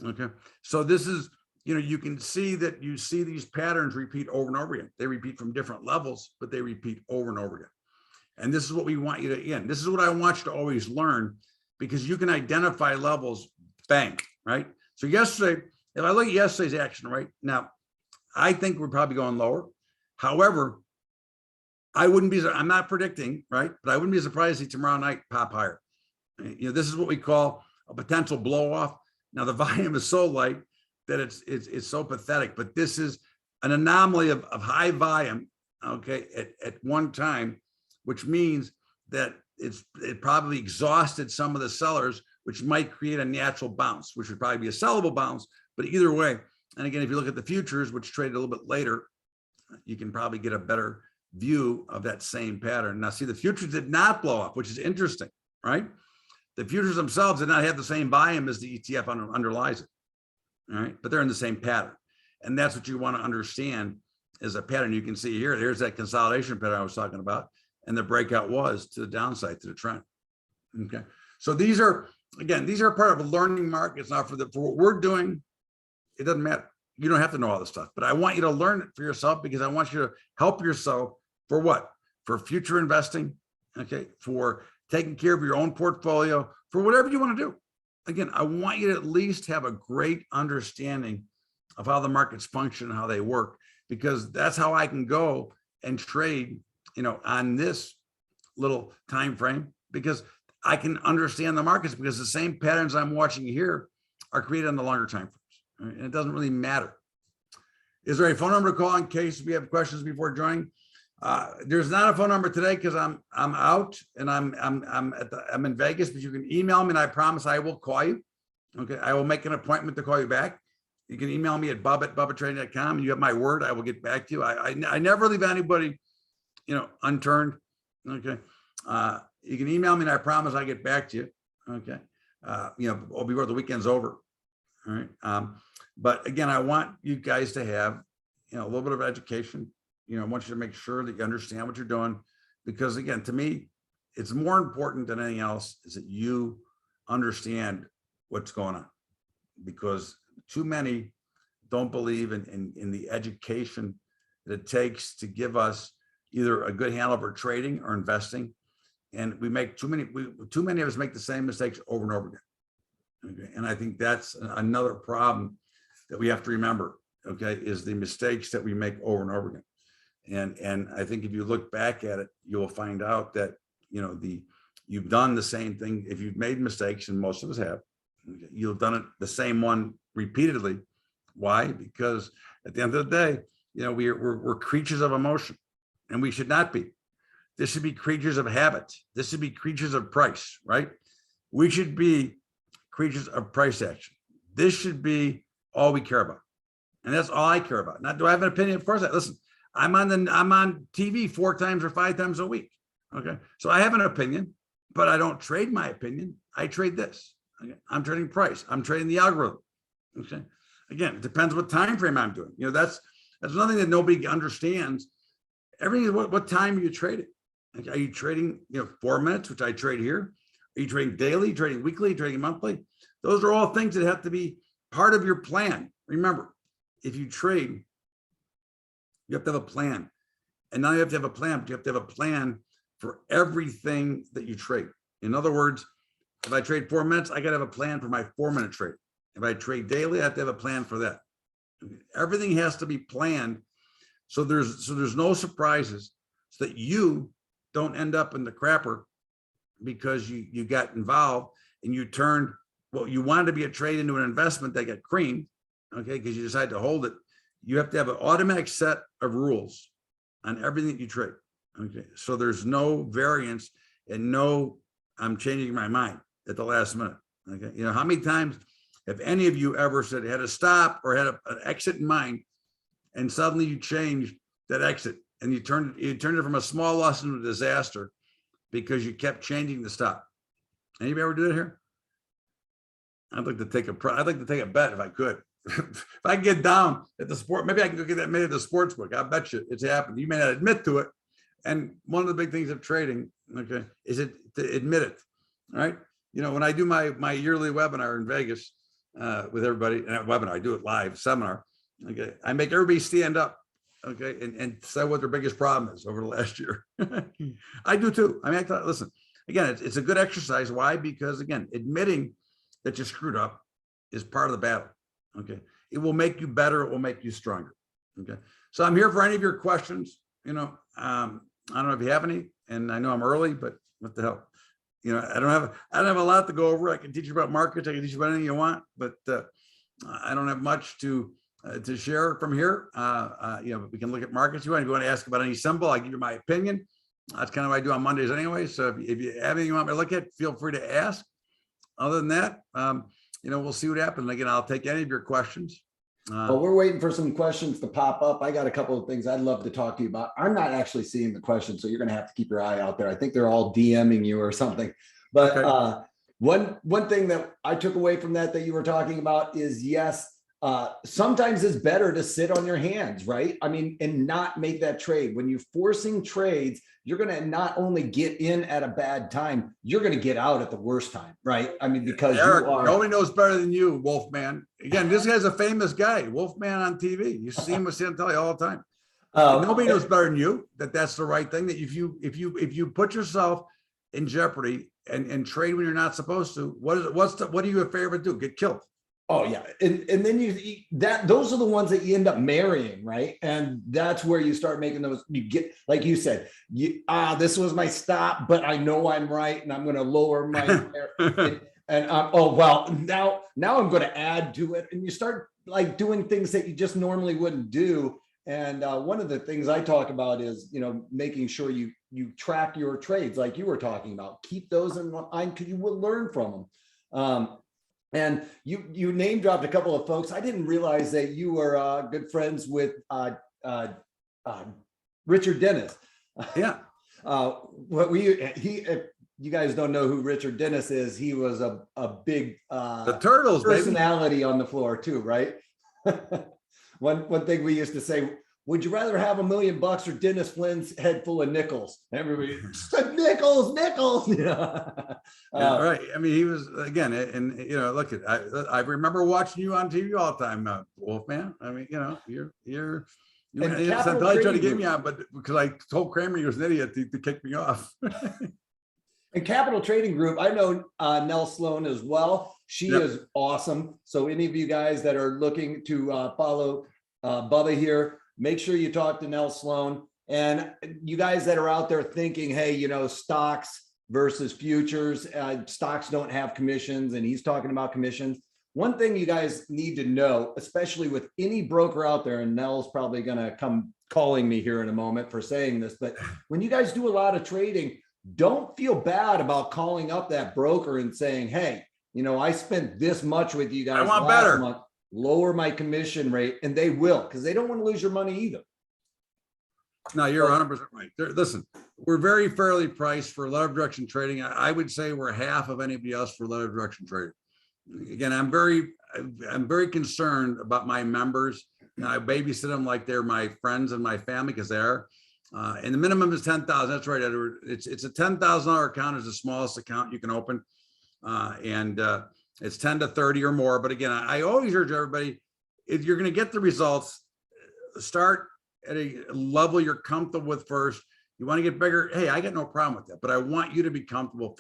Okay, so this is, you can see that you see these patterns repeat over and over again. They repeat from different levels, but they repeat over and over again. And this is what we want you to, again, this is what I want you to always learn, because you can identify levels, bang, right? So yesterday, if I look at yesterday's action right now, I think we're probably going lower. However, I'm not predicting, right? But I wouldn't be surprised to see tomorrow night pop higher. This is what we call a potential blow off. Now the volume is so light that it's so pathetic, but this is an anomaly of high volume, okay, at one time, which means that it probably exhausted some of the sellers, which might create a natural bounce, which would probably be a sellable bounce. But either way, and again, if you look at the futures, which traded a little bit later, you can probably get a better view of that same pattern. Now, see, the futures did not blow up, which is interesting, right? The futures themselves did not have the same volume as the ETF underlies it, all right? But they're in the same pattern. And that's what you want to understand is a pattern. You can see here, there's that consolidation pattern I was talking about, and the breakout was to the downside, to the trend, okay? So these are, again, these are part of a learning market. It's not for what we're doing. It doesn't matter. You don't have to know all this stuff, but I want you to learn it for yourself, because I want you to help yourself for what? For future investing, okay? For taking care of your own portfolio, for whatever you want to do. Again, I want you to at least have a great understanding of how the markets function and how they work, because that's how I can go and trade, on this little time frame, because I can understand the markets, because the same patterns I'm watching here are created on the longer time frames. Right? And it doesn't really matter. Is there a phone number to call in case we have questions before joining? There's not a phone number today because I'm out and I'm in Vegas, but you can email me and I promise I will call you. Okay, I will make an appointment to call you back. You can email me at bubba@bubbatrading.com, and you have my word. I will get back to you. I never leave anybody, unturned. Okay, you can email me and I promise I get back to you. Okay, before the weekend's over. All right. But again, I want you guys to have, a little bit of education. I want you to make sure that you understand what you're doing, because again, to me, it's more important than anything else is that you understand what's going on, because too many don't believe in the education that it takes to give us either a good handle for trading or investing. And we make too many of us make the same mistakes over and over again. Okay. And I think that's another problem that we have to remember, okay, is the mistakes that we make over and over again. And I think if you look back at it, you'll find out that, you've done the same thing. If you've made mistakes, and most of us have, you've done it the same one repeatedly. Why? Because at the end of the day, we're creatures of emotion, and we should not be. This should be creatures of habit. This should be creatures of price, right? We should be creatures of price action. This should be all we care about. And that's all I care about. Now, do I have an opinion? Of course listen, I'm on TV 4 times or 5 times a week. Okay. So I have an opinion, but I don't trade my opinion. I trade this. Okay? I'm trading price. I'm trading the algorithm. Okay. Again, it depends what time frame I'm doing. That's nothing that nobody understands. Everything is what time are you trading? Okay. Are you trading, 4 minutes, which I trade here? Are you trading daily, trading weekly, trading monthly? Those are all things that have to be part of your plan. Remember, if you trade, you have to have a plan. And now you have to have a plan, but you have to have a plan for everything that you trade. In other words, if I trade 4 minutes, I got to have a plan for my 4-minute trade. If I trade daily, I have to have a plan for that. Everything has to be planned. So there's no surprises, so that you don't end up in the crapper because you got involved and you turned what you wanted to be a trade into an investment that got creamed, okay, because you decided to hold it. You have to have an automatic set of rules on everything that you trade, okay? So there's no variance and no, I'm changing my mind at the last minute, okay? How many times if any of you ever said had a stop or had an exit in mind, and suddenly you changed that exit and you turned it from a small loss into a disaster because you kept changing the stop. Anybody ever do that here? I'd like to take a bet if I could. If I get down at the sport, maybe I can go get that made at the sports book. I bet you it's happened. You may not admit to it. And one of the big things of trading, okay, is it to admit it. All right. You know, when I do my yearly webinar in Vegas with everybody, and webinar, I do it live seminar. Okay, I make everybody stand up, okay, and say what their biggest problem is over the last year. I do too. I mean, listen, again, it's a good exercise. Why? Because again, admitting that you screwed up is part of the battle. Okay, it will make you better. It will make you stronger. Okay, so I'm here for any of your questions. You know, I don't know if you have any, and I know I'm early, but what the hell? You know, I don't have a lot to go over. I can teach you about markets. I can teach you about anything you want, but I don't have much to share from here. You know, we can look at markets. If you want to ask about any symbol, I give you my opinion. That's kind of what I do on Mondays anyway. So if you have anything you want me to look at, feel free to ask. Other than that, you know, we'll see what happens. Again, I'll take any of your questions.
Well, we're waiting for some questions to pop up. I got a couple of things I'd love to talk to you about. I'm not actually seeing the questions, so you're going to have to keep your eye out there. I think they're all DMing you or something. But okay. One thing that I took away from that you were talking about is, yes, sometimes it's better to sit on your hands, right? I mean, and not make that trade. When you're forcing trades, you're going to not only get in at a bad time, you're going to get out at the worst time, right? I mean, because
Eric, nobody knows better than you, Wolfman. Again, this guy's a famous guy, Wolfman on TV. You see him on telly all the time. Nobody knows better than you that's the right thing. That if you put yourself in jeopardy and trade when you're not supposed to, what do you a favor to do? Get killed.
Oh yeah, and then those are the ones that you end up marrying, right? And that's where you start making those. You get, like you said, this was my stop, but I know I'm right, and I'm going to lower my oh well, now I'm going to add to it, and you start like doing things that you just normally wouldn't do. And one of the things I talk about is, you know, making sure you track your trades, like you were talking about. Keep those in mind because you will learn from them. And you name dropped a couple of folks. I didn't realize that you were good friends with Richard Dennis.
Yeah.
If you guys don't know who Richard Dennis is, he was a big
the Turtles
personality
baby.
On the floor too, right? One thing we used to say, would you rather have $1 million or Dennis Flynn's head full of nickels? Everybody said nickels. Yeah.
Right. I mean, he was, again, and you know, look, I remember watching you on TV all the time, Wolfman. I mean, you know, you're trying to get me on, but because I told Kramer he was an idiot to kick me off.
And Capital Trading Group, I know Nell Sloan as well. She is awesome. So any of you guys that are looking to follow Bubba here, make sure you talk to Nell Sloan. And you guys that are out there thinking, hey, you know, stocks versus futures, stocks don't have commissions, and he's talking about commissions. One thing you guys need to know, especially with any broker out there, and Nell's probably going to come calling me here in a moment for saying this, but when you guys do a lot of trading, don't feel bad about calling up that broker and saying, hey, you know, I spent this much with you guys.
I want better.
Month. Lower my commission rate, and they will, because they don't want to lose your money either.
No, you're 100% right. Listen, we're very fairly priced for letter direction trading. I would say we're half of anybody else for letter direction trading. Again, I'm very concerned about my members. Now, I babysit them like they're my friends and my family, because they are. And the minimum is 10,000. That's right, Edward. It's a $10,000 account is the smallest account you can open, and it's 10 to 30 or more. But again, I always urge everybody, if you're going to get the results, start at a level you're comfortable with first. You want to get bigger? Hey, I got no problem with that, but I want you to be comfortable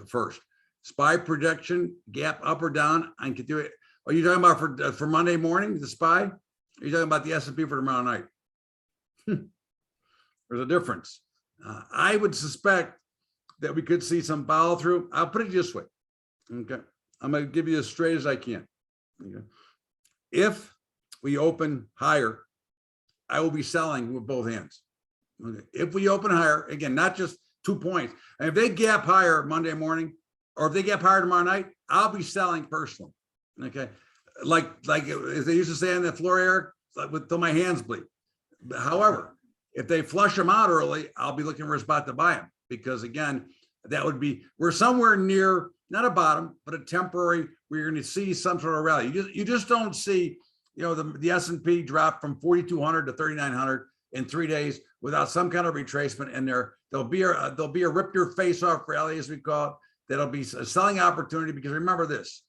first. SPY projection, gap up or down, I can do it. Are you talking about for Monday morning, the SPY? Are you talking about the S&P for tomorrow night? There's a difference. I would suspect that we could see some follow through. I'll put it this way. Okay. I'm going to give you as straight as I can. Okay. If we open higher, I will be selling with both hands. Okay. If we open higher, again, not just 2 points. And if they gap higher Monday morning, or if they get higher tomorrow night, I'll be selling personally. Okay. Like as they used to say on the floor, Eric, till my hands bleed. However, if they flush them out early, I'll be looking for a spot to buy them, because again, that would be, we're somewhere near, not a bottom, but a temporary, where you're going to see some sort of rally. You just don't see, you know, the S&P drop from 4,200 to 3,900 in 3 days without some kind of retracement. And there'll be a rip your face off rally, as we call it. That'll be a selling opportunity, because remember this,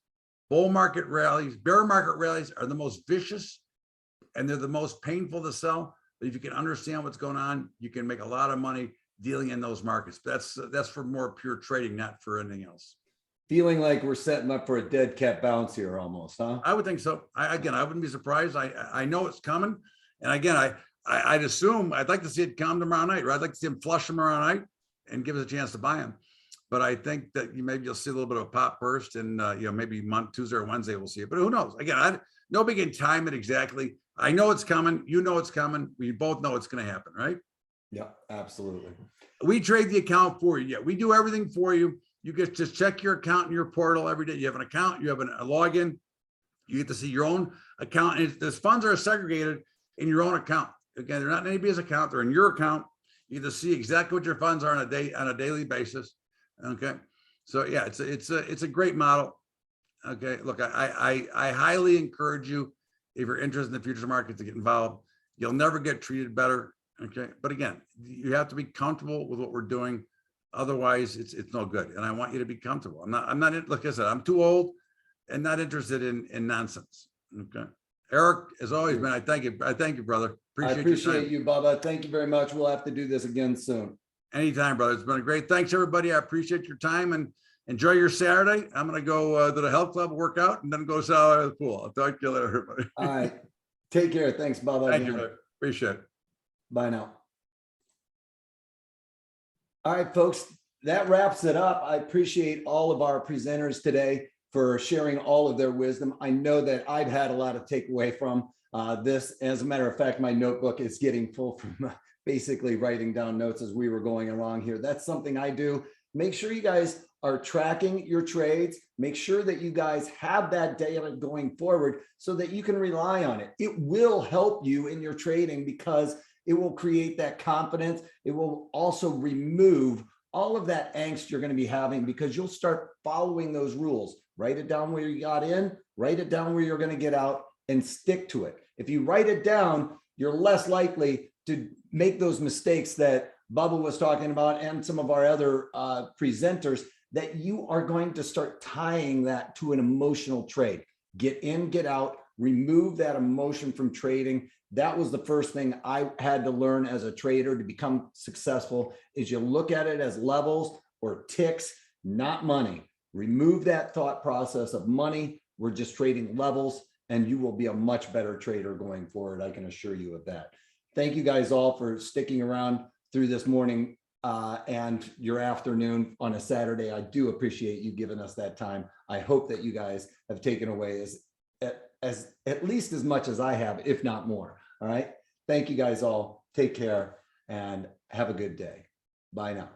bull market rallies, bear market rallies are the most vicious and they're the most painful to sell. But if you can understand what's going on, you can make a lot of money dealing in those markets. That's for more pure trading, not for anything else.
Feeling like we're setting up for a dead cat bounce here almost, huh?
I would think so. I wouldn't be surprised. I know it's coming. And again, I'd assume, I'd like to see it come tomorrow night, or I'd like to see him flush tomorrow night and give us a chance to buy him. But I think that maybe you'll see a little bit of a pop burst, and you know, maybe Tuesday or Wednesday we'll see it. But who knows? Again, nobody can time it exactly. I know it's coming. You know it's coming. We both know it's going to happen, right?
Yeah, absolutely.
We trade the account for you. Yeah, we do everything for you. You get just check your account in your portal every day. You have an account. You have a login. You get to see your own account. And those funds are segregated in your own account. Again, they're not in anybody's account. They're in your account. You get to see exactly what your funds are on a daily basis. Okay, so yeah, it's a great model. Okay, look, I highly encourage you, if you're interested in the futures market, to get involved. You'll never get treated better. Okay, but again, you have to be comfortable with what we're doing. Otherwise, it's no good. And I want you to be comfortable. I'm not. Like I said, I'm too old and not interested in nonsense. Okay, Eric, as always, man, I thank you, brother.
I appreciate you, Bubba. Thank you very much. We'll have to do this again soon.
Anytime, brother. It's been a great. Thanks, everybody. I appreciate your time, and enjoy your Saturday. I'm going to go to the health club, work out, and then go sell out of the pool. I'll talk to you later, everybody.
All right. Take care. Thanks, Bubba.
Thank you, brother. Appreciate it.
Bye now. All right, folks, that wraps it up. I appreciate all of our presenters today for sharing all of their wisdom. I know that I've had a lot of takeaway from this. As a matter of fact, my notebook is getting full from basically writing down notes as we were going along here. That's something I do. Make sure you guys are tracking your trades. Make sure that you guys have that data going forward so that you can rely on it. It will help you in your trading, because it will create that confidence. It will also remove all of that angst you're going to be having, because you'll start following those rules. Write it down where you got in, write it down where you're going to get out, and stick to it. If you write it down, you're less likely to make those mistakes that Bubba was talking about, and some of our other presenters, that you are going to start tying that to an emotional trade. Get in, get out, remove that emotion from trading. That was the first thing I had to learn as a trader to become successful, is you look at it as levels or ticks, not money. Remove that thought process of money. We're just trading levels, and you will be a much better trader going forward. I can assure you of that. Thank you guys all for sticking around through this morning and your afternoon on a Saturday. I do appreciate you giving us that time. I hope that you guys have taken away at least as much as I have, if not more. All right. Thank you guys all. Take care and have a good day. Bye now.